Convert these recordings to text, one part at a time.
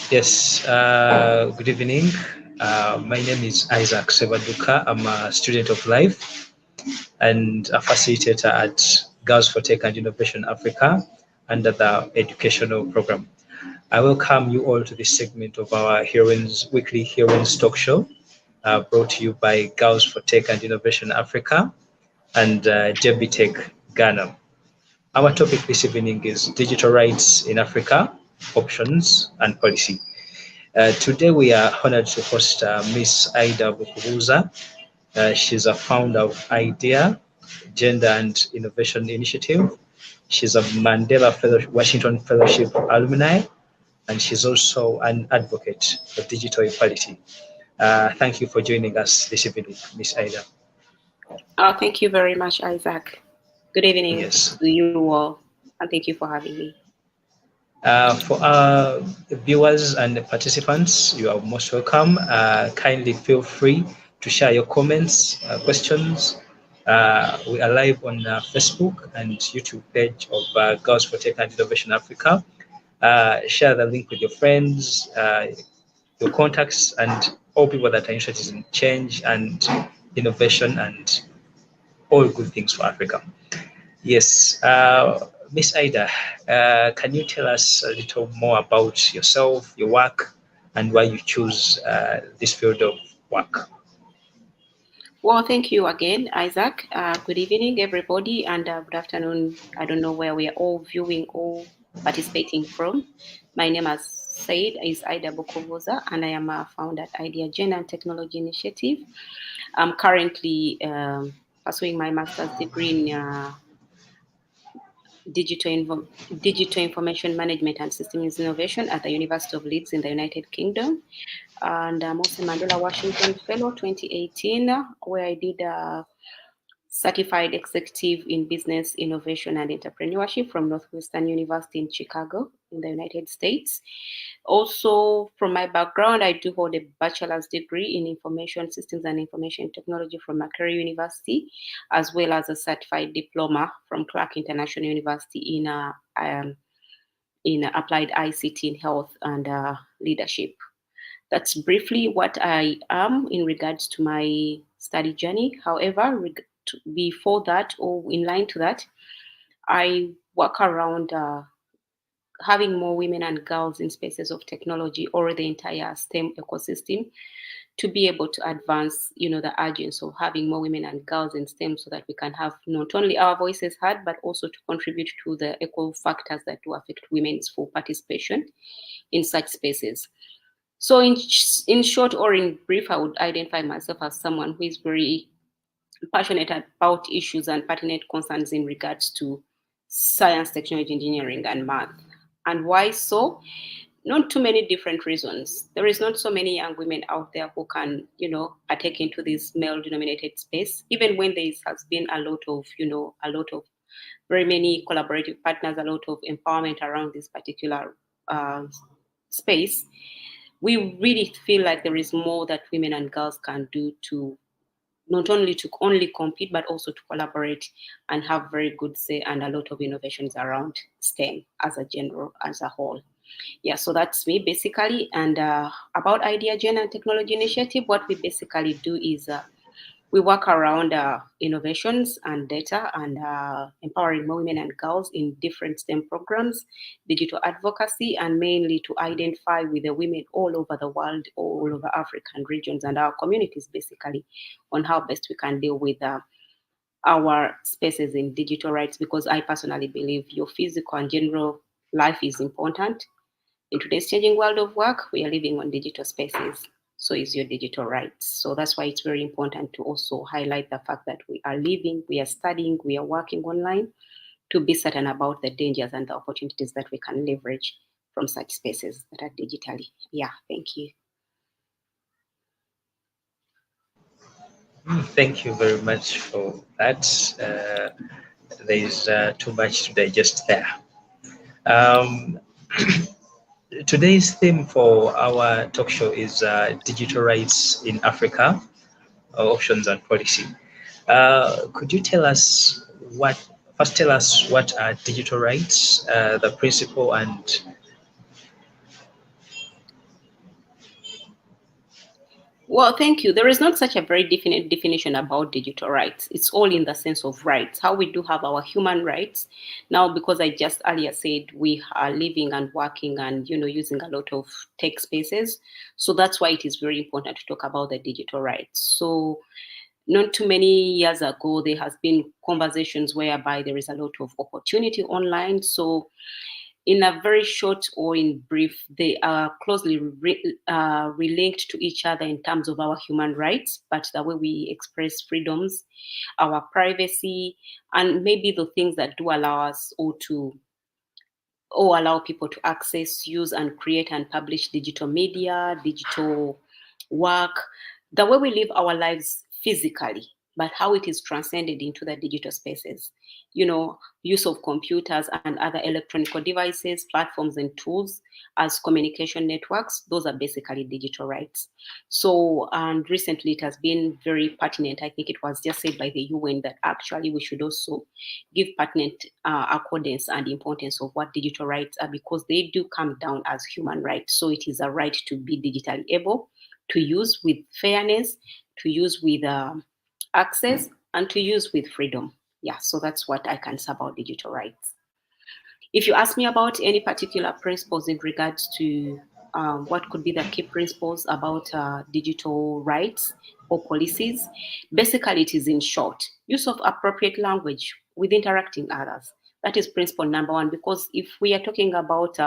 Yes, good evening. My name is Isaac Sebaduka. I'm a student of life and a facilitator at Girls for Tech and Innovation Africa under the educational program. I welcome you all to this segment of our Heroines Weekly Heroines Talk Show, brought to you by Girls for Tech and Innovation Africa and JB Tech Ghana. Our topic this evening is digital rights in Africa, options and policy. Today we are honored to host Miss Aidah Bukubuza. She's a founder of IDEA, Gender and Innovation Initiative. She's a Washington Fellowship alumni, and she's also an advocate for digital equality. Thank you for joining us this evening, Miss Aidah. Thank you very much, Isaac. Good evening Yes. to you all, and thank you for having me. For our viewers and participants, you are most welcome. Kindly feel free to share your comments, questions. We are live on Facebook and YouTube page of Girls for Tech and Innovation Africa. Share the link with your friends, your contacts, and all people that are interested in change and innovation and all good things for Africa. Yes, Miss Aidah, can you tell us a little more about yourself, your work, and why you choose this field of work? Well, thank you again, Isaac. Good evening, everybody, and good afternoon. I don't know where we are all viewing or participating from. My name, as said, is Aidah Bukubuza, and I am a founder at IDEA Gender and Technology Initiative. I'm currently pursuing my master's degree in digital information management and systems innovation at the University of Leeds in the United Kingdom. And I'm also Mandela Washington Fellow 2018, where I did a certified executive in business innovation and entrepreneurship from Northwestern University in Chicago in the United States. Also, from my background, I do hold a bachelor's degree in information systems and information technology from Macquarie University, as well as a certified diploma from Clark International University in applied ICT in health and leadership. That's briefly what I am in regards to my study journey. However, before that or in line to that, I work around having more women and girls in spaces of technology or the entire STEM ecosystem to be able to advance, the urgency of having more women and girls in STEM so that we can have not only our voices heard, but also to contribute to the equal factors that do affect women's full participation in such spaces. So in short or in brief, I would identify myself as someone who is very passionate about issues and pertinent concerns in regards to science, technology, engineering, and math. And why so? Not too many different reasons. There is not so many young women out there who can, partake into this male-dominated space, even when there has been a lot of very many collaborative partners, a lot of empowerment around this particular space. We really feel like there is more that women and girls can do to not only compete, but also to collaborate and have very good say and a lot of innovations around STEM as a whole. Yeah, so that's me basically. And about IDEA Gender and Technology Initiative, what we basically do is we work around innovations and data and empowering women and girls in different STEM programs, digital advocacy, and mainly to identify with the women all over the world, all over African regions and our communities basically on how best we can deal with our spaces in digital rights, because I personally believe your physical and general life is important. In today's changing world of work, we are living on digital spaces. So is your digital rights. So that's why it's very important to also highlight the fact that we are living, we are studying, we are working online to be certain about the dangers and the opportunities that we can leverage from such spaces that are digitally. Yeah, thank you. Thank you very much for that. There is too much to digest there. Today's theme for our talk show is digital rights in Africa, options and policy. Could you tell us what are digital rights, the principle and Well, thank you. There is not such a very definite definition about digital rights. It's all in the sense of rights, how we do have our human rights. Now, because I just earlier said we are living and working and, using a lot of tech spaces. So that's why it is very important to talk about the digital rights. So not too many years ago, there has been conversations whereby there is a lot of opportunity online. So in a very short or in brief, they are closely relinked to each other in terms of our human rights, but the way we express freedoms, our privacy, and maybe the things that do allow us or allow people to access, use, and create and publish digital media, digital work, the way we live our lives physically, but how it is transcended into the digital spaces. Use of computers and other electronic devices, platforms, and tools as communication networks, those are basically digital rights. So, and recently it has been very pertinent. I think it was just said by the UN that actually we should also give pertinent accordance and importance of what digital rights are, because they do come down as human rights. So it is a right to be digitally able, to use with fairness, to use with access, and to use with freedom. Yeah, so that's what I can say about digital rights. If you ask me about any particular principles in regards to what could be the key principles about digital rights or policies, basically it is in short, use of appropriate language with interacting others. That is principle number one, because if we are talking about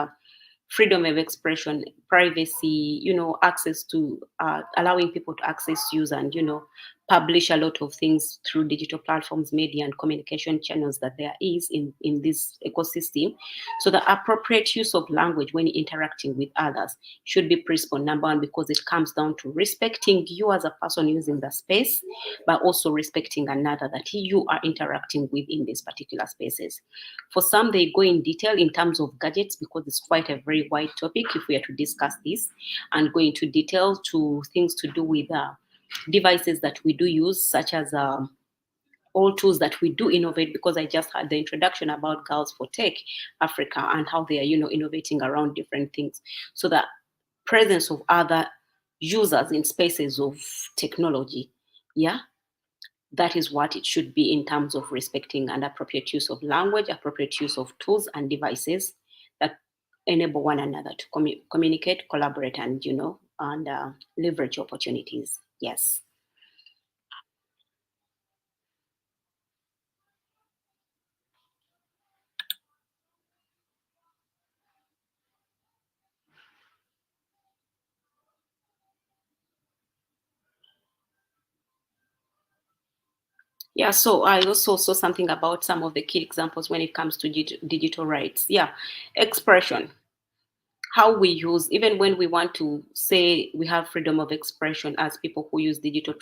freedom of expression, privacy, access to allowing people to access, use, and publish a lot of things through digital platforms, media, and communication channels that there is in this ecosystem. So the appropriate use of language when interacting with others should be principle number one, because it comes down to respecting you as a person using the space, but also respecting another that you are interacting with in these particular spaces. For some, they go in detail in terms of gadgets, because it's quite a very wide topic if we are to discuss this, and go into detail to things to do with devices that we do use, such as all tools that we do innovate, because I just had the introduction about Girls for Tech Africa and how they are, innovating around different things. So the presence of other users in spaces of technology, yeah, that is what it should be in terms of respecting and appropriate use of language, appropriate use of tools and devices that enable one another to communicate, collaborate, and leverage opportunities. Yes. Yeah, so I also saw something about some of the key examples when it comes to digital rights. Yeah, expression, how we use, even when we want to say we have freedom of expression as people who use digital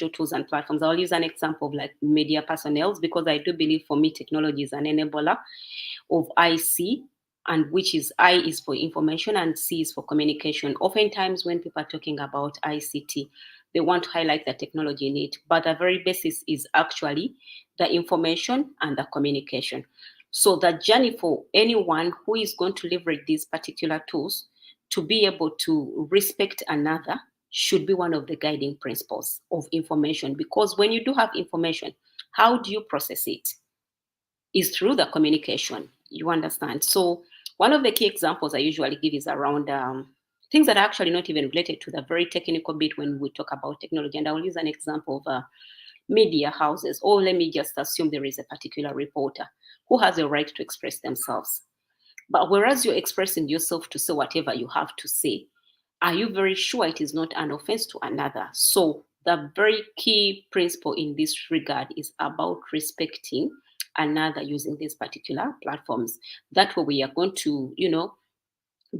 tools and platforms. I'll use an example of like media personnel, because I do believe for me technology is an enabler of IC, and which is I is for information and C is for communication. Oftentimes when people are talking about ICT, they want to highlight the technology in it, but the very basis is actually the information and the communication. So the journey for anyone who is going to leverage these particular tools to be able to respect another should be one of the guiding principles of information. Because when you do have information, how do you process it? Is through the communication. You understand? So one of the key examples I usually give is around things that are actually not even related to the very technical bit when we talk about technology. And I will use an example of media houses, or let me just assume there is a particular reporter who has a right to express themselves. But whereas you're expressing yourself to say whatever you have to say, are you very sure it is not an offense to another? So the very key principle in this regard is about respecting another using these particular platforms. That way we are going to,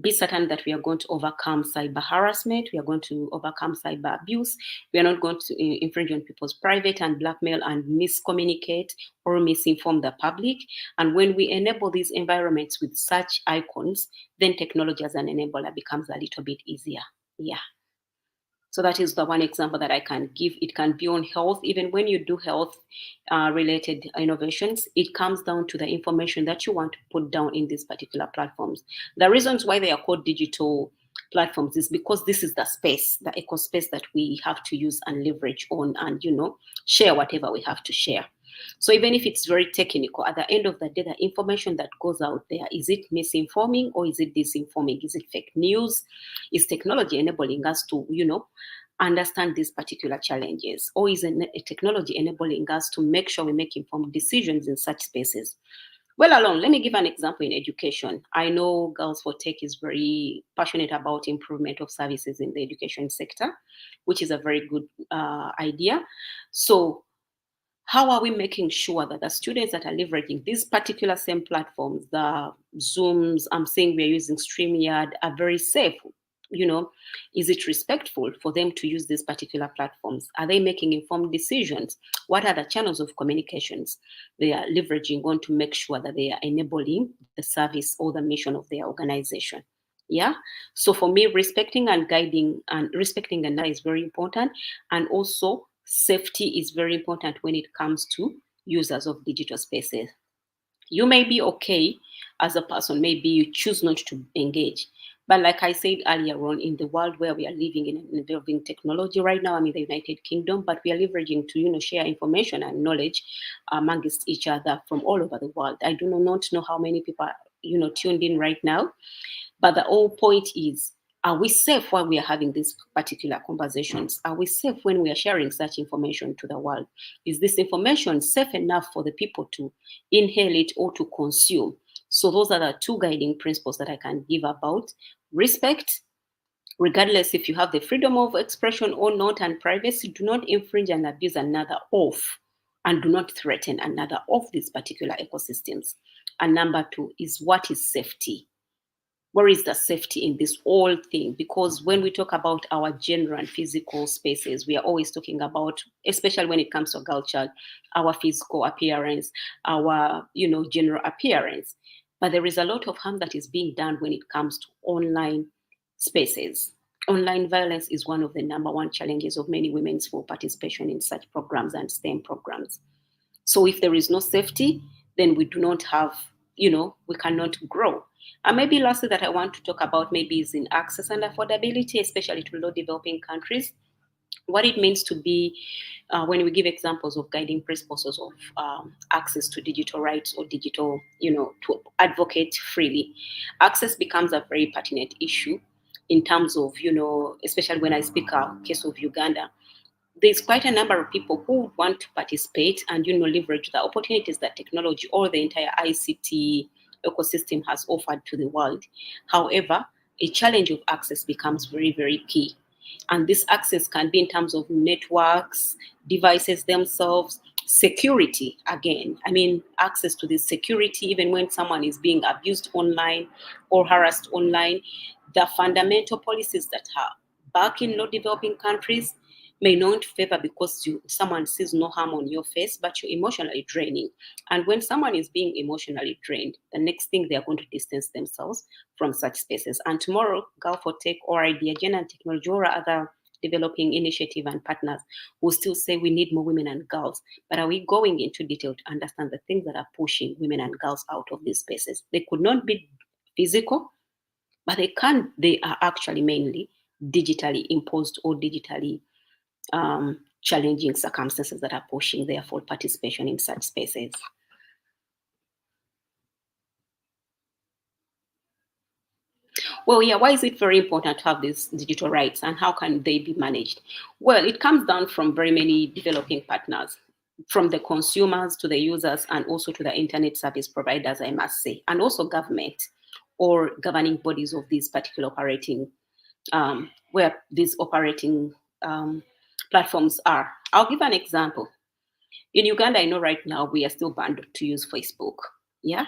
be certain that we are going to overcome cyber harassment, we are going to overcome cyber abuse, we are not going to infringe on people's private and blackmail and miscommunicate or misinform the public. And when we enable these environments with such icons, then technology as an enabler becomes a little bit easier. Yeah. So that is the one example that I can give. It can be on health. Even when you do health related innovations, it comes down to the information that you want to put down in these particular platforms. The reasons why they are called digital platforms is because this is the space, the eco space that we have to use and leverage on and, share whatever we have to share. So even if it's very technical, at the end of the day, the information that goes out there, is it misinforming or is it disinforming? Is it fake news? Is technology enabling us to, understand these particular challenges? Or is technology enabling us to make sure we make informed decisions in such spaces? Well, alone, let me give an example in education. I know Girls for Tech is very passionate about improvement of services in the education sector, which is a very good idea. So how are we making sure that the students that are leveraging these particular same platforms, the Zooms, I'm saying we're using StreamYard, are very safe? Is it respectful for them to use these particular platforms? Are they making informed decisions? What are the channels of communications they are leveraging on to make sure that they are enabling the service or the mission of their organization? Yeah. So for me, respecting and guiding and respecting another is very important. And also safety is very important when it comes to users of digital spaces. You may be okay as a person, maybe you choose not to engage. But like I said earlier on, in the world where we are living in an evolving technology right now, I'm in the United Kingdom, but we are leveraging to, share information and knowledge amongst each other from all over the world. I do not know how many people are, tuned in right now. But the whole point is, are we safe while we are having these particular conversations? Are we safe when we are sharing such information to the world? Is this information safe enough for the people to inhale it or to consume? So those are the two guiding principles that I can give about respect, regardless if you have the freedom of expression or not, and privacy. Do not infringe and abuse another of, and do not threaten another of these particular ecosystems. And number two is, what is safety? Where is the safety in this whole thing? Because when we talk about our gender and physical spaces, we are always talking about, especially when it comes to a girl child, our physical appearance, our, general appearance. But there is a lot of harm that is being done when it comes to online spaces. Online violence is one of the number one challenges of many women's for participation in such programs and STEM programs. So if there is no safety, then we do not have, we cannot grow. And maybe lastly that I want to talk about maybe is in access and affordability, especially to low developing countries. What it means to be, when we give examples of guiding principles of access to digital rights or digital, to advocate freely, access becomes a very pertinent issue in terms of, especially when I speak a case of Uganda. There's quite a number of people who want to participate and, leverage the opportunities that technology or the entire ICT ecosystem has offered to the world. However, a challenge of access becomes very, very key. And this access can be in terms of networks, devices themselves, security. Again, access to this security, even when someone is being abused online or harassed online, the fundamental policies that are back in low developing countries may not favor, because someone sees no harm on your face, but you're emotionally draining. And when someone is being emotionally drained, the next thing they are going to distance themselves from such spaces. And tomorrow, Girl for Tech or Idea Gen and Technology or other developing initiative and partners will still say we need more women and girls. But are we going into detail to understand the things that are pushing women and girls out of these spaces? They could not be physical, but they are actually mainly digitally imposed or digitally challenging circumstances that are pushing their full participation in such spaces. Well, yeah, why is it very important to have these digital rights and how can they be managed? Well, it comes down from very many developing partners, from the consumers to the users and also to the internet service providers, I must say, and also government or governing bodies of these particular operating, where these operating platforms are. I'll give an example. In Uganda, I know right now we are still banned to use Facebook. Yeah.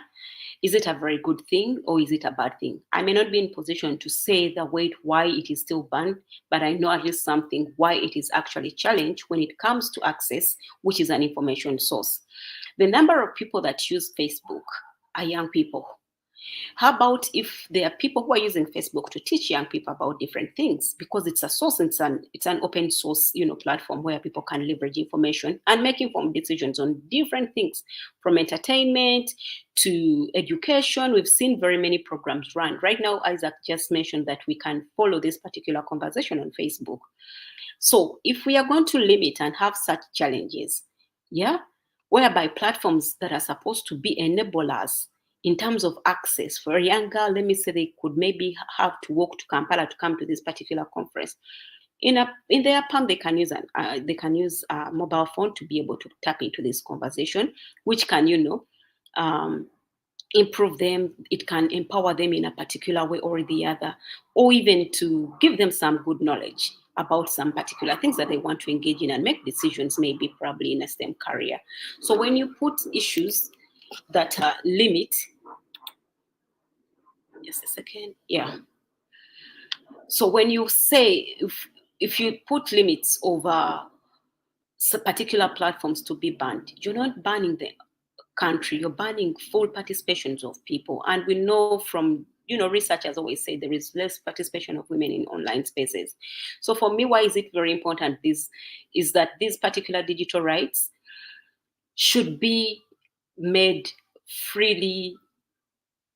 Is it a very good thing or is it a bad thing? I may not be in position to say the weight why it is still banned, but I know at least something why it is actually challenged when it comes to access, which is an information source. The number of people that use Facebook are young people. How about if there are people who are using Facebook to teach young people about different things, because it's a source, it's an open source, platform where people can leverage information and make informed decisions on different things, from entertainment to education. We've seen very many programs run. Right now, Isaac just mentioned that we can follow this particular conversation on Facebook. So if we are going to limit and have such challenges, whereby platforms that are supposed to be enablers in terms of access for a young girl, let me say they could maybe have to walk to Kampala to come to this particular conference. In their palm, they can use a mobile phone to be able to tap into this conversation, which can improve them. It can empower them in a particular way or the other, or even to give them some good knowledge about some particular things that they want to engage in and make decisions, maybe probably in a STEM career. So when you put issues that limit, just a second, so when you say, if you put limits over particular platforms to be banned, you're not banning the country, you're banning full participations of people. And we know from researchers always say there is less participation of women in online spaces. So for me, why is it very important? This is that these particular digital rights should be made freely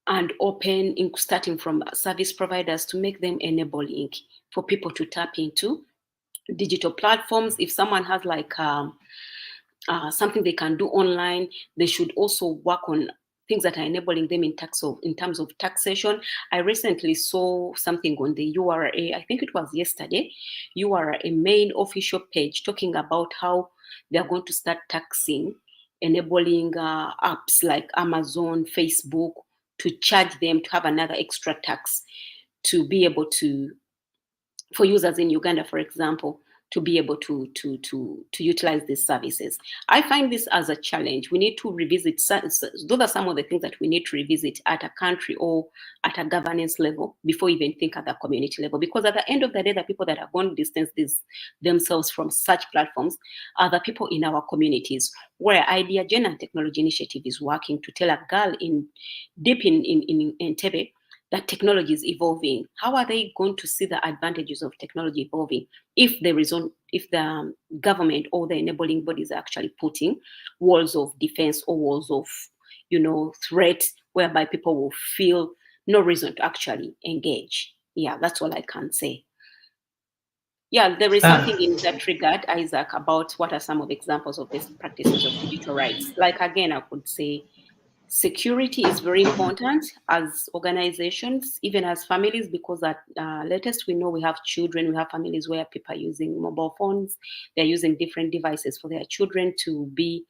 and open, starting from service providers, to make them enabling for people to tap into digital platforms. If someone has like something they can do online, they should also work on things that are enabling them in terms of taxation. I recently saw something on the URA, I think it was yesterday, URA main official page, talking about how they're going to start taxing, enabling apps like Amazon, Facebook, to charge them to have another extra tax to be able to, for users in Uganda, for example, to be able to utilize these services. I find this as a challenge. We need to revisit, those are some of the things that we need to revisit at a country or at a governance level before even think at the community level. Because at the end of the day, the people that are going to distance themselves from such platforms are the people in our communities, where Idea Gen and Technology Initiative is working to tell a girl deep in Entebbe that technology is evolving. How are they going to see the advantages of technology evolving if the government or the enabling bodies are actually putting walls of defense or walls of threat, whereby people will feel no reason to actually engage? That's all I can say. There is something in that regard, Isaac, about what are some of examples of best practices of digital rights. Like, again, I could say security is very important as organizations, even as families, because at latest we know we have children, we have families where people are using mobile phones, they're using different devices for their children to be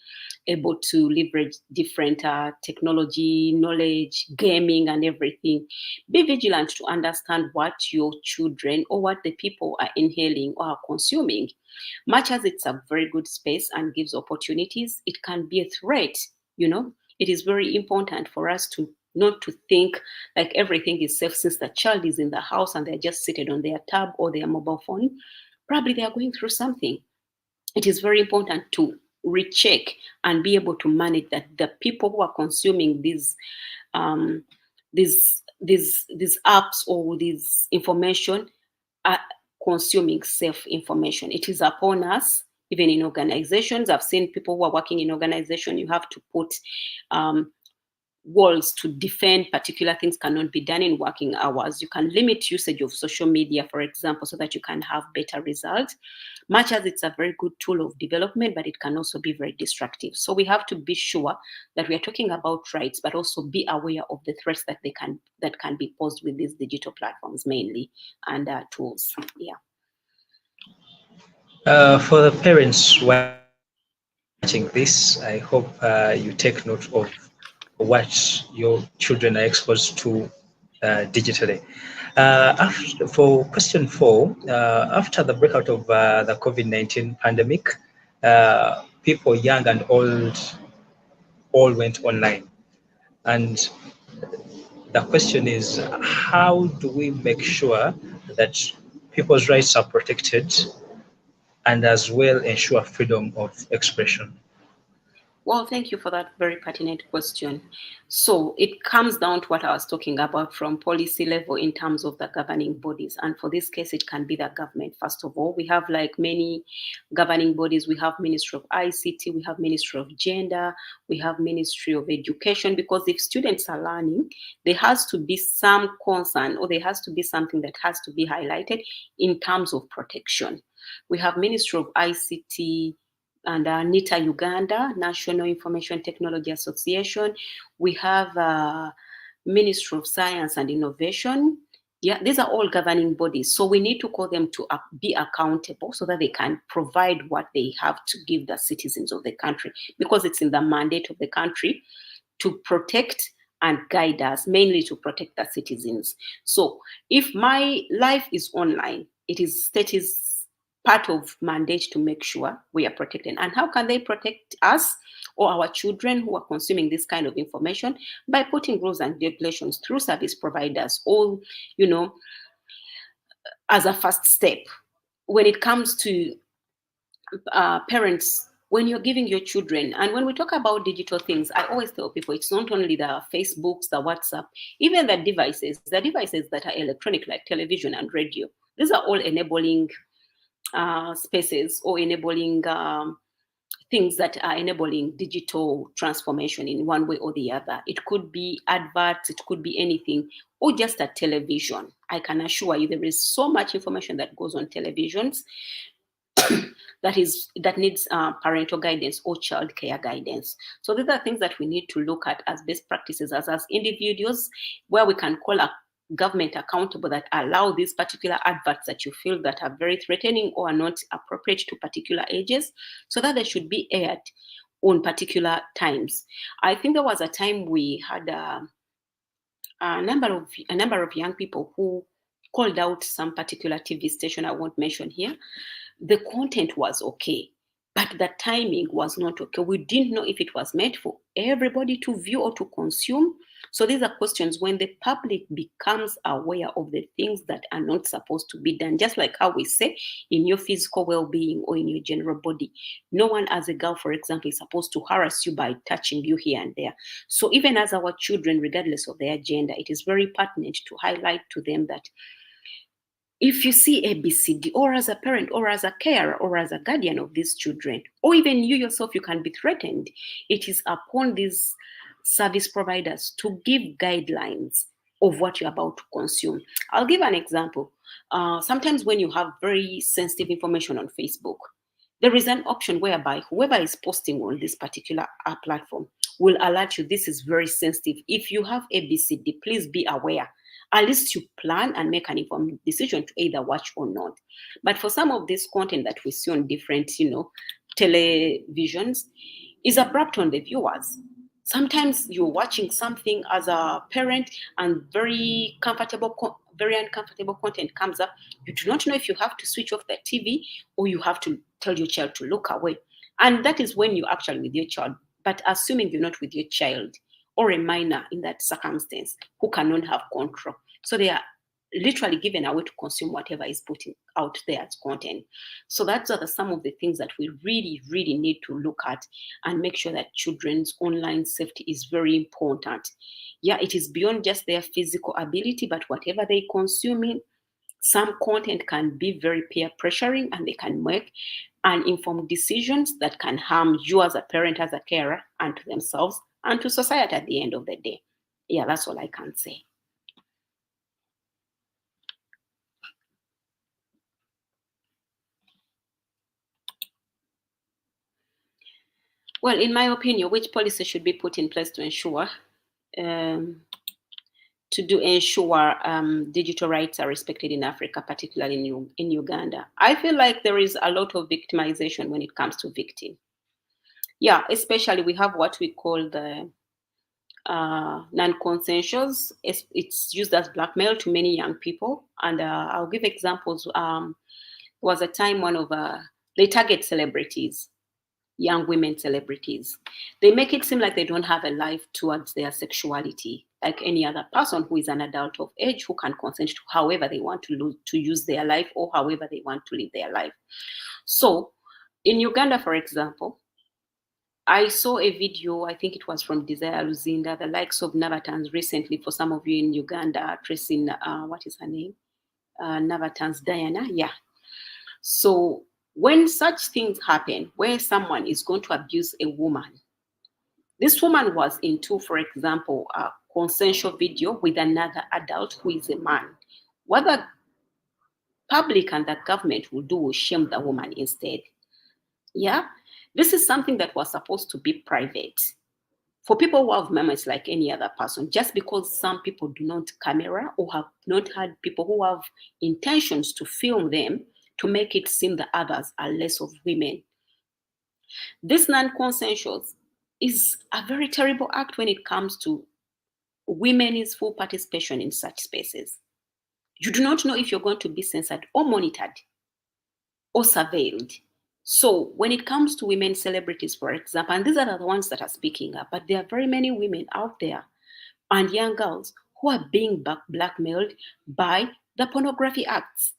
able to leverage different technology, knowledge, gaming, and everything. Be vigilant to understand what your children or what the people are inhaling or are consuming. Much as it's a very good space and gives opportunities, it can be a threat, It is very important for us to not to think like everything is safe since the child is in the house and they're just seated on their tab or their mobile phone. Probably they are going through something. It is very important to recheck and be able to manage that the people who are consuming these apps or this information are consuming safe information. It is upon us. Even in organizations, I've seen people who are working in organizations, you have to put walls to defend particular things cannot be done in working hours. You can limit usage of social media, for example, so that you can have better results. Much as it's a very good tool of development, but it can also be very destructive. So we have to be sure that we are talking about rights, but also be aware of the threats that can be posed with these digital platforms mainly and tools. For the parents watching this, I hope you take note of what your children are exposed to digitally. For question 4, after the breakout of the COVID-19 pandemic, people young and old all went online. And the question is, how do we make sure that people's rights are protected and as well ensure freedom of expression? Well, thank you for that very pertinent question. So it comes down to what I was talking about from policy level in terms of the governing bodies. And for this case, it can be the government. First of all, we have like many governing bodies. We have Ministry of ICT, we have Ministry of Gender, we have Ministry of Education, because if students are learning, there has to be some concern, or there has to be something that has to be highlighted in terms of protection. We have Ministry of ICT, and NITA Uganda, National Information Technology Association. We have Ministry of Science and Innovation. Yeah, these are all governing bodies. So we need to call them to be accountable so that they can provide what they have to give the citizens of the country, because it's in the mandate of the country to protect and guide us, mainly to protect the citizens. So if my life is online, it is part of mandate to make sure we are protected. And how can they protect us or our children who are consuming this kind of information? By putting rules and regulations through service providers, or, as a first step. When it comes to parents, when you're giving your children, and when we talk about digital things, I always tell people it's not only the Facebooks, the WhatsApp, even the devices that are electronic, like television and radio. These are all enabling spaces, or enabling things that are enabling digital transformation in one way or the other. It could be adverts, it could be anything, or just a television. I can assure you there is so much information that goes on televisions that needs parental guidance or child care guidance. So these are things that we need to look at as best practices, as individuals, where we can call a government accountable, that allow these particular adverts that you feel that are very threatening or are not appropriate to particular ages, so that they should be aired on particular times. I think there was a time we had a number of young people who called out some particular TV station. I won't mention here. The content was okay, but the timing was not okay. We didn't know if it was meant for everybody to view or to consume. So these are questions when the public becomes aware of the things that are not supposed to be done. Just like how we say, in your physical well-being or in your general body, no one, as a girl, for example, is supposed to harass you by touching you here and there. So even as our children, regardless of their gender, it is very pertinent to highlight to them that if you see ABCD, or as a parent, or as a carer, or as a guardian of these children, or even you yourself, you can be threatened, it is upon these service providers to give guidelines of what you're about to consume. I'll give an example. Sometimes when you have very sensitive information on Facebook, there is an option whereby whoever is posting on this particular platform will alert you, this is very sensitive. If you have ABCD, please be aware. At least you plan and make an informed decision to either watch or not. But for some of this content that we see on different, televisions, is abrupt on the viewers. Sometimes you're watching something as a parent, and very uncomfortable content comes up. You do not know if you have to switch off the TV or you have to tell your child to look away. And that is when you're actually with your child. But assuming you're not with your child, or a minor in that circumstance, who cannot have control. So they are literally given away to consume whatever is put out there as content. So that's some of the things that we really, really need to look at and make sure that children's online safety is very important. Yeah, it is beyond just their physical ability, but whatever they consume, some content can be very peer pressuring, and they can make uninformed decisions that can harm you as a parent, as a carer, and to themselves and to society at the end of the day. Yeah, that's all I can say. Well, in my opinion, which policy should be put in place to ensure digital rights are respected in Africa, particularly in Uganda? I feel like there is a lot of victimization when it comes to victim. Yeah, especially we have what we call the non-consensuals. It's used as blackmail to many young people. And I'll give examples. Was a time they target celebrities, young women celebrities. They make it seem like they don't have a life towards their sexuality, like any other person who is an adult of age who can consent to however they want to use their life, or however they want to live their life. So in Uganda, for example, I saw a video, I think it was from Desire Luzinda, the likes of Navatans recently, for some of you in Uganda, tracing, what is her name? Navatans Diana, yeah. So when such things happen, where someone is going to abuse a woman, this woman was into, for example, a consensual video with another adult who is a man. What the public and the government will do is shame the woman instead. Yeah, this is something that was supposed to be private. For people who have memories like any other person, just because some people do not camera or have not had people who have intentions to film them to make it seem that others are less of women. This non-consensual is a very terrible act when it comes to women's full participation in such spaces. You do not know if you're going to be censored or monitored or surveilled. So when it comes to women celebrities, for example, and these are the ones that are speaking up, but there are very many women out there and young girls who are being blackmailed by the pornography acts.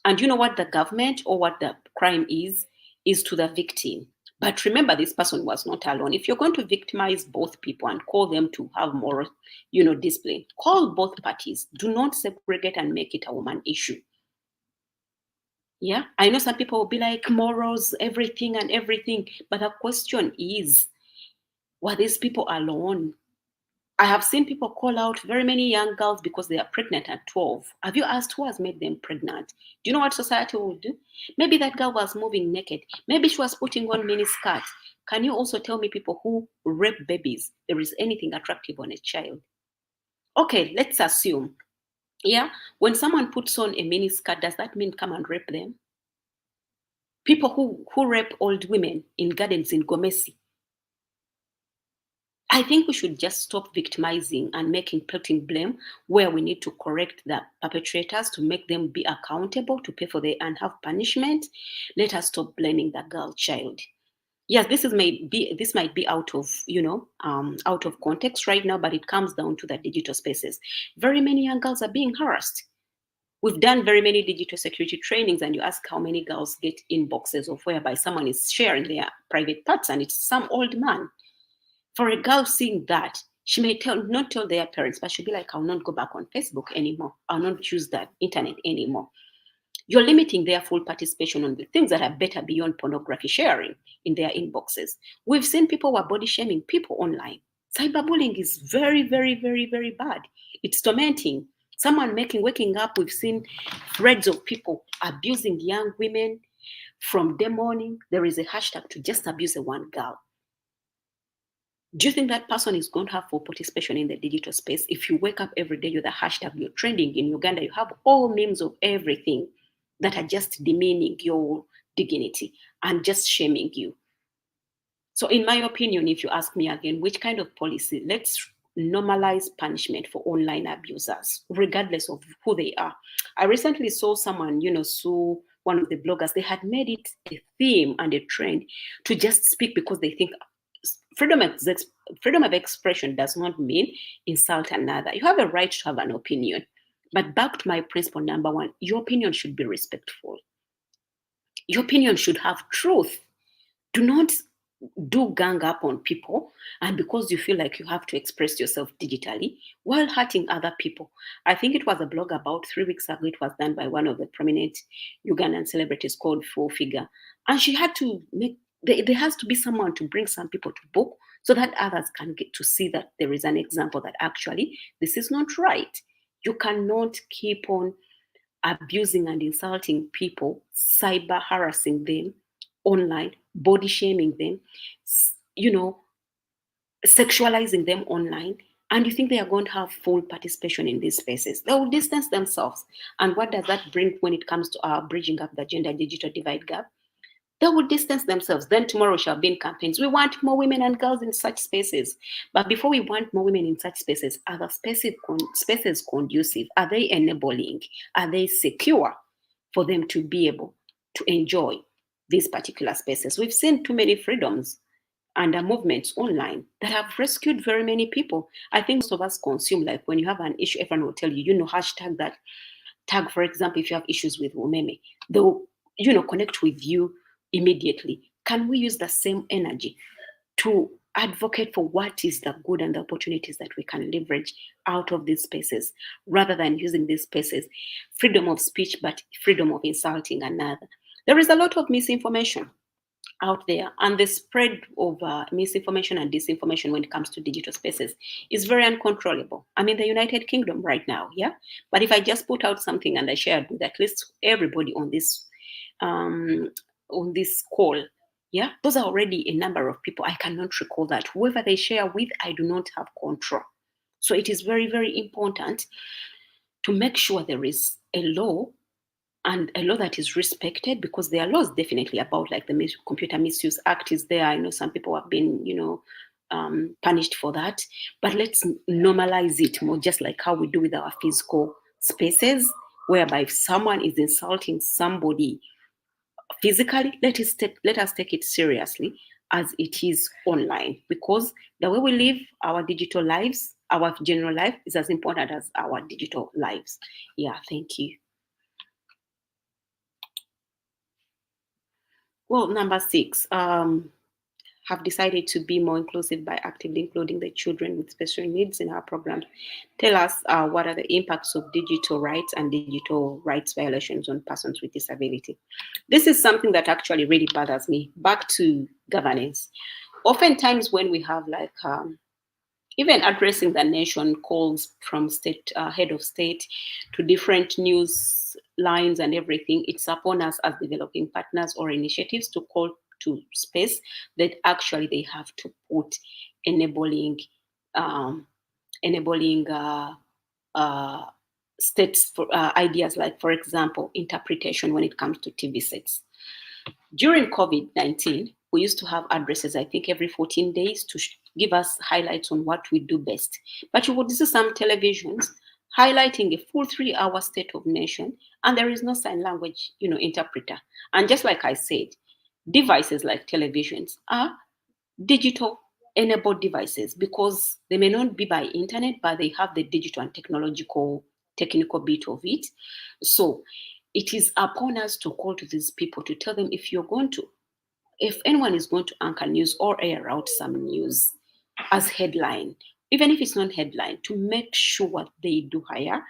And you know what the government or what the crime is to the victim. But remember, this person was not alone. If you're going to victimize both people and call them to have more, discipline, call both parties. Do not segregate and make it a woman issue. Yeah, I know some people will be like morals, everything and everything. But the question is, were these people alone? I have seen people call out very many young girls because they are pregnant at 12. Have you asked who has made them pregnant? Do you know what society will do? Maybe that girl was moving naked. Maybe she was putting on mini skirt. Can you also tell me people who rape babies? There is anything attractive on a child? Okay, let's assume. Yeah, when someone puts on a mini skirt, does that mean come and rape them? People who rape old women in gardens in Gomesi. I think we should just stop victimizing and putting blame where we need to correct the perpetrators to make them be accountable, to pay for and have punishment. Let us stop blaming the girl child. Yes, this might be out of out of context right now, but it comes down to the digital spaces. Very many young girls are being harassed. We've done very many digital security trainings, and you ask how many girls get inboxes of whereby someone is sharing their private parts, and it's some old man. For a girl seeing that, she may not tell their parents, but she'll be like, I'll not go back on Facebook anymore. I'll not use that internet anymore. You're limiting their full participation on the things that are better beyond pornography sharing in their inboxes. We've seen people who are body shaming people online. Cyberbullying is very, very, very, very bad. It's tormenting. Someone waking up, we've seen threads of people abusing young women from day morning. There is a hashtag to just abuse a one girl. Do you think that person is going to have full participation in the digital space? If you wake up every day, you're the hashtag, you're trending in Uganda, you have all memes of everything that are just demeaning your dignity and just shaming you. So in my opinion, if you ask me again, which kind of policy? Let's normalize punishment for online abusers, regardless of who they are. I recently saw someone, sue one of the bloggers. They had made it a theme and a trend to just speak because they think freedom of expression does not mean insult another. You have a right to have an opinion. But back to my principle number one, your opinion should be respectful. Your opinion should have truth. Do not do gang up on people, and because you feel like you have to express yourself digitally while hurting other people. I think it was a blog about 3 weeks ago. It was done by one of the prominent Ugandan celebrities called Full Figure. And she had to there has to be someone to bring some people to book so that others can get to see that there is an example that actually this is not right. You cannot keep on abusing and insulting people, cyber harassing them online, body shaming them, sexualizing them online, and you think they are going to have full participation in these spaces. They will distance themselves. And what does that bring when it comes to bridging up the gender digital divide gap? They will distance themselves. Then tomorrow shall be in campaigns. We want more women and girls in such spaces. But before we want more women in such spaces, are the spaces conducive? Are they enabling? Are they secure for them to be able to enjoy these particular spaces? We've seen too many freedoms and movements online that have rescued very many people. I think most of us consume, like when you have an issue, everyone will tell you, hashtag that. Tag, for example, if you have issues with Umeme, they'll, connect with you immediately. Can we use the same energy to advocate for what is the good and the opportunities that we can leverage out of these spaces, rather than using these spaces freedom of speech but freedom of insulting another. There is a lot of misinformation out there, and the spread of misinformation and disinformation when it comes to digital spaces is very uncontrollable. I'm in the United Kingdom right now, yeah, but if I just put out something and I shared with at least everybody on this call, yeah, those are already a number of people. I cannot recall that. Whoever they share with, I do not have control. So it is very, very important to make sure there is a law, and a law that is respected, because there are laws definitely about, like the Computer Misuse Act is there. I know some people have been, punished for that, but let's normalize it more, just like how we do with our physical spaces, whereby if someone is insulting somebody physically, let us take it seriously as it is online, because the way we live our digital lives, our general life, is as important as our digital lives. Yeah, thank you. Well, number 6, have decided to be more inclusive by actively including the children with special needs in our programs. Tell us what are the impacts of digital rights and digital rights violations on persons with disability. This is something that actually really bothers me. Back to governance. Oftentimes when we have like even addressing the nation calls from state head of state to different news lines and everything, it's upon us as developing partners or initiatives to call to space that actually they have to put enabling states for ideas, like, for example, interpretation when it comes to TV sets. During COVID-19, we used to have addresses, I think, every 14 days to give us highlights on what we do best. But you would see some televisions highlighting a full 3-hour state of nation, and there is no sign language, interpreter. And just like I said, devices like televisions are digital enabled devices, because they may not be by internet, but they have the digital and technical bit of it. So it is upon us to call to these people to tell them, if anyone is going to anchor news or air out some news as headline, even if it's not headline, to make sure they do hire,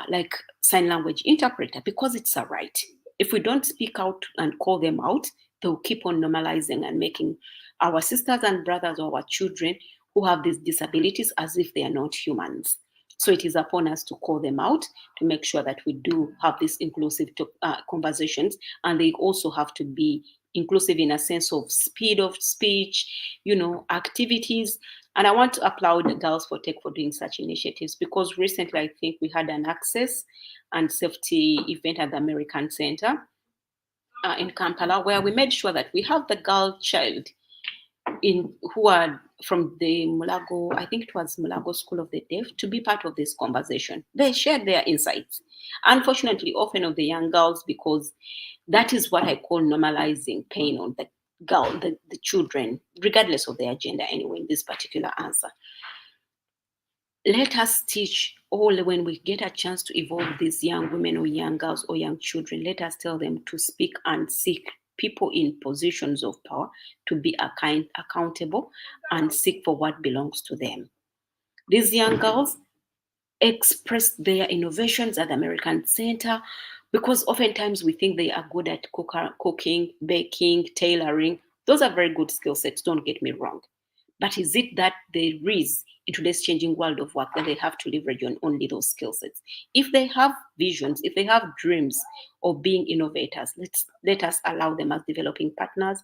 like sign language interpreter, because it's a right. If we don't speak out and call them out, they'll keep on normalizing and making our sisters and brothers or our children who have these disabilities as if they are not humans. So it is upon us to call them out, to make sure that we do have these inclusive conversations, and they also have to be inclusive in a sense of speed of speech, activities. And I want to applaud Girls for Tech for doing such initiatives, because recently I think we had an access and safety event at the American Center in Kampala, where we made sure that we have the girl child who are from the Mulago, I think it was Mulago School of the Deaf, to be part of this conversation. They shared their insights. Unfortunately, often of the young girls, because that is what I call normalizing pain on the girl, the children, regardless of their gender anyway, in this particular answer. Let us teach all, when we get a chance to evolve these young women or young girls or young children, let us tell them to speak and seek people in positions of power to be accountable and seek for what belongs to them. These young girls expressed their innovations at the American Center, because oftentimes we think they are good at cooking, baking, tailoring. Those are very good skill sets, don't get me wrong. But is it that there is, in today's changing world of work, that they have to leverage on only those skill sets? If they have visions, if they have dreams of being innovators, let us allow them as developing partners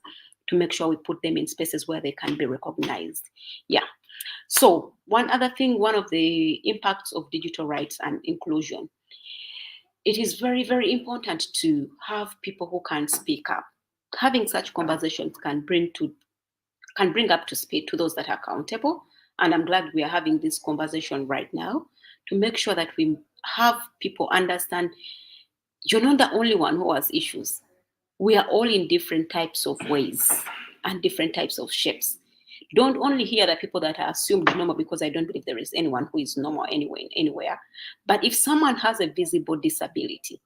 to make sure we put them in spaces where they can be recognized. Yeah. So one other thing, one of the impacts of digital rights and inclusion, it is very, very important to have people who can speak up. Having such conversations can bring up to speed to those that are accountable. And I'm glad we are having this conversation right now to make sure that we have people understand you're not the only one who has issues. We are all in different types of ways and different types of shapes. Don't only hear the people that are assumed normal, because I don't believe there is anyone who is normal anywhere. But if someone has a visible disability,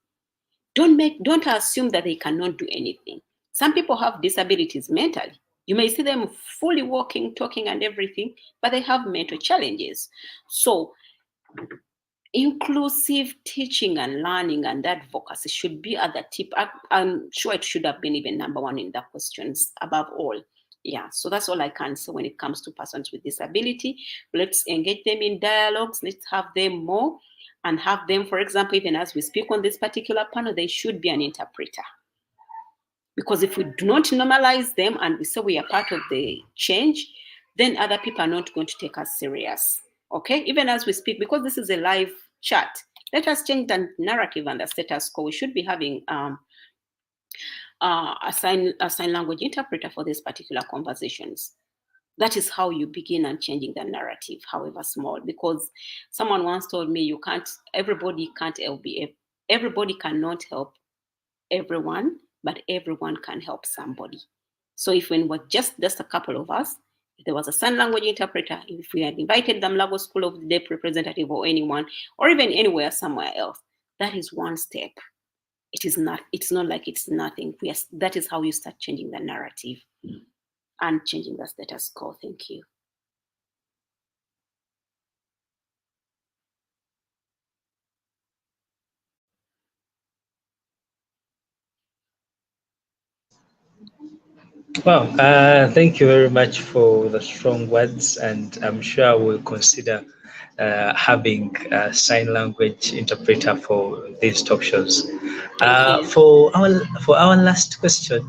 don't assume that they cannot do anything. Some people have disabilities mentally. You may see them fully walking, talking, and everything, but they have mental challenges. So inclusive teaching and learning and advocacy should be at the tip. I'm sure it should have been even number one in the questions above all. Yeah, so that's all I can say when it comes to persons with disability. Let's engage them in dialogues. Let's have them more and have them, for example, even as we speak on this particular panel, they should be an interpreter. Because if we do not normalize them and we say we are part of the change, then other people are not going to take us serious. Okay, even as we speak, because this is a live chat, let us change the narrative and the status quo. We should be having a sign language interpreter for these particular conversations. That is how you begin on changing the narrative, however small. Because someone once told me, everybody cannot help everyone, but everyone can help somebody. So if when we're just a couple of us, if there was a sign language interpreter, if we had invited them Lago School of the Deaf representative or anyone, or even anywhere somewhere else, that is one step. It's not like it's nothing. That is how you start changing the narrative and changing the status quo. Thank you. Well, thank you very much for the strong words, and I'm sure we'll consider having a sign language interpreter for these talk shows. Thank you. For our last question,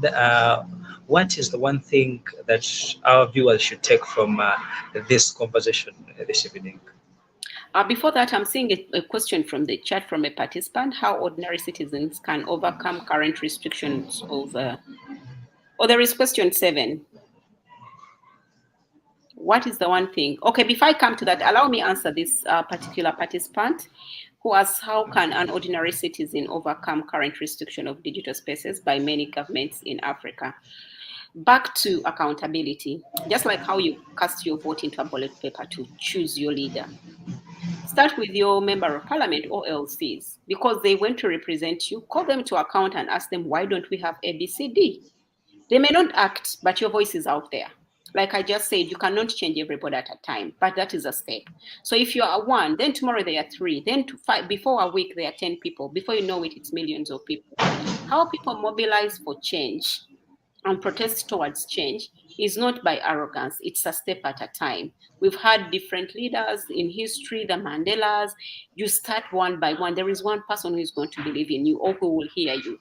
what is the one thing that our viewers should take from this conversation this evening? Before that, I'm seeing a question from the chat from a participant: how ordinary citizens can overcome current restrictions of. There is question 7. What is the one thing? Okay, before I come to that, allow me answer this particular participant who asks, how can an ordinary citizen overcome current restriction of digital spaces by many governments in Africa? Back to accountability, just like how you cast your vote into a ballot paper to choose your leader. Start with your member of parliament or LCs, because they went to represent you. Call them to account and ask them, why don't we have ABCD? They may not act, but your voice is out there. Like I just said, you cannot change everybody at a time, but that is a step. So if you are 1, then tomorrow there are 3, then to 5, before a week there are 10 people. Before you know it, it's millions of people. How people mobilize for change and protest towards change is not by arrogance. It's a step at a time. We've had different leaders in history, the Mandelas. You start one by one. There is one person who is going to believe in you or who will hear you.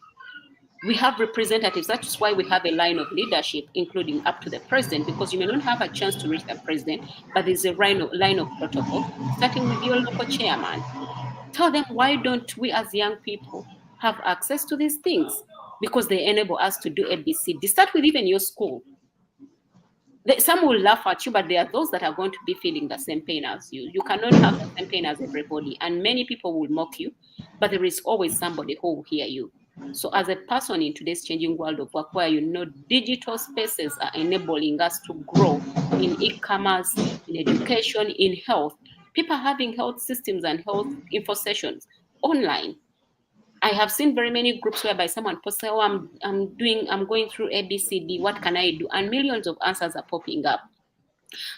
We have representatives. That's why we have a line of leadership, including up to the president, because you may not have a chance to reach the president, but there's a line of protocol, starting with your local chairman. Tell them, why don't we as young people have access to these things? Because they enable us to do ABCD. Start with even your school. Some will laugh at you, but there are those that are going to be feeling the same pain as you. You cannot have the same pain as everybody, and many people will mock you, but there is always somebody who will hear you. So as a person in today's changing world of work, where digital spaces are enabling us to grow in e-commerce, in education, in health, people having health systems and health info sessions online. I have seen very many groups whereby someone posts, oh, I'm going through ABCD, what can I do? And millions of answers are popping up.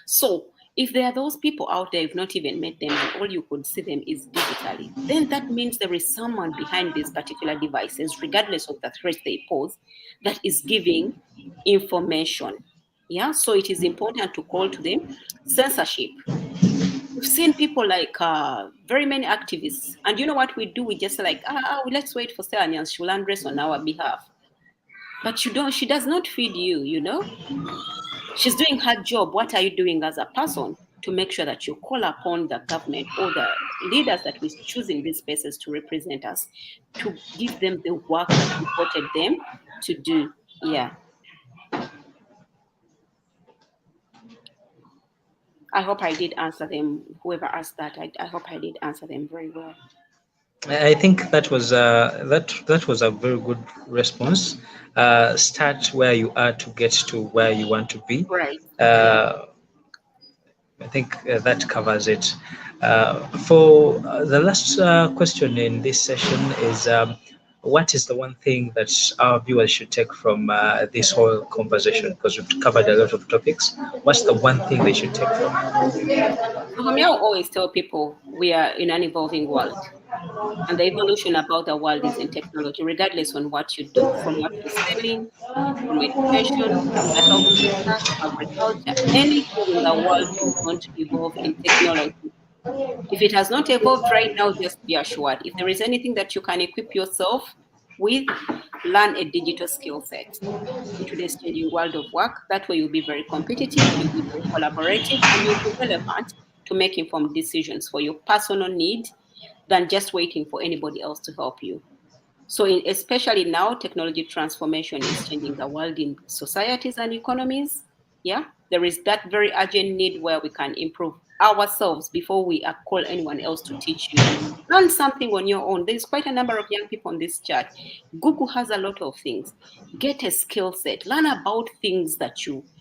So if there are those people out there, you've not even met them, and all you could see them is digitally, then that means there is someone behind these particular devices, regardless of the threat they pose, that is giving information. Yeah, so it is important to call to them. Censorship. We've seen people like very many activists, and you know what we do? We just like, let's wait for Stella, she will undress on our behalf. But she does not feed you, you know? She's doing her job. What are you doing as a person to make sure that you call upon the government or the leaders that we choose in these spaces to represent us, to give them the work that we voted them to do? Yeah. I hope I did answer them. Whoever asked that, I hope I did answer them very well. I think that was that was a very good response. Start where you are to get to where you want to be. Right. I think that covers it. For the last question in this session is, what is the one thing that our viewers should take from this whole conversation? Because we've covered a lot of topics. What's the one thing they should take from? So for me, I always tell people we are in an evolving world. And the evolution about the world is in technology, regardless on what you do, from what you're selling, from education, from the health sector to agriculture. Anything in the world is going to evolve in technology. If it has not evolved right now, just be assured. If there is anything that you can equip yourself with, learn a digital skill set in today's changing world of work. That way you'll be very competitive, you'll be very collaborative, and you'll be relevant to make informed decisions for your personal need than just waiting for anybody else to help you. So especially now, technology transformation is changing the world in societies and economies. Yeah, there is that very urgent need where we can improve ourselves before we call anyone else to teach you. Learn something on your own. There's quite a number of young people on this chat. Google has a lot of things. Get a skill set. Learn about things that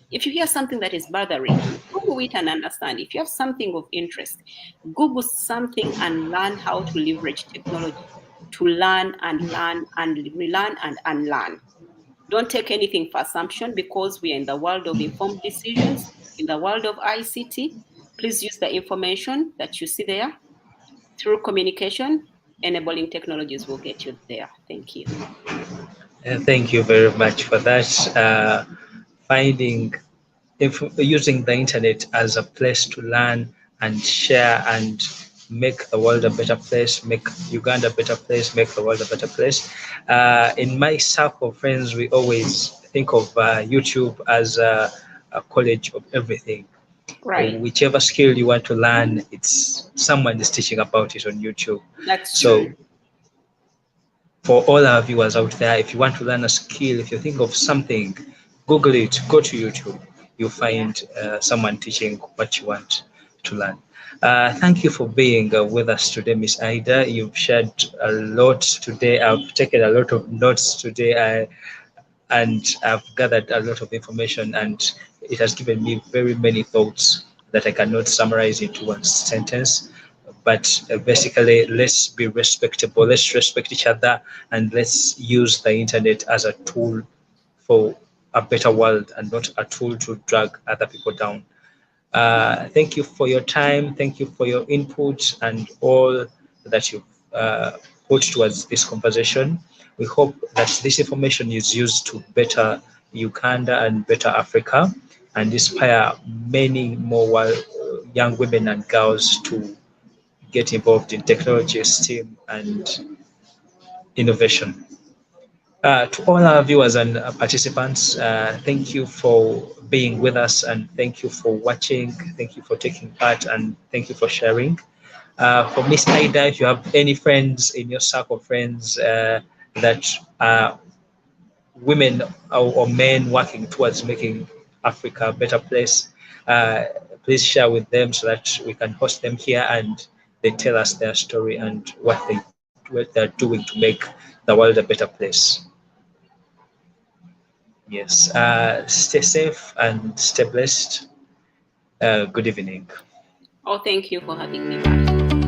if you hear something that is bothering you, Google it and understand. If you have something of interest, Google something and learn how to leverage technology to learn and learn and relearn and unlearn. Don't take anything for assumption because we are in the world of informed decisions, in the world of ICT. Please use the information that you see there through communication. Enabling technologies will get you there. Thank you. Thank you very much for that. Finding using the internet as a place to learn and share and make the world a better place, make Uganda a better place, make the world a better place. In my circle of friends, we always think of YouTube as a college of everything. Right. Whichever skill you want to learn, it's someone is teaching about it on YouTube. That's So true. for all our viewers out there, if you want to learn a skill, if you think of something, Google it, go to YouTube. You'll find someone teaching what you want to learn. Thank you for being with us today, Miss Aidah. You've shared a lot today. I've taken a lot of notes today, and I've gathered a lot of information, and it has given me very many thoughts that I cannot summarize into one sentence. But basically, let's be respectable, let's respect each other, and let's use the internet as a tool for a better world and not a tool to drag other people down. Thank you for your time. Thank you for your input and all that you've put towards this conversation. We hope that this information is used to better Uganda and better Africa and inspire many more young women and girls to get involved in technology, STEAM, and innovation. To all our viewers and participants, thank you for being with us and thank you for watching. Thank you for taking part and thank you for sharing. For Miss Aidah, if you have any friends in your circle of friends that are women or men working towards making Africa a better place, please share with them so that we can host them here and they tell us their story and what they're doing to make the world a better place. Yes. Stay safe and stay blessed. Good evening. Oh, thank you for having me back.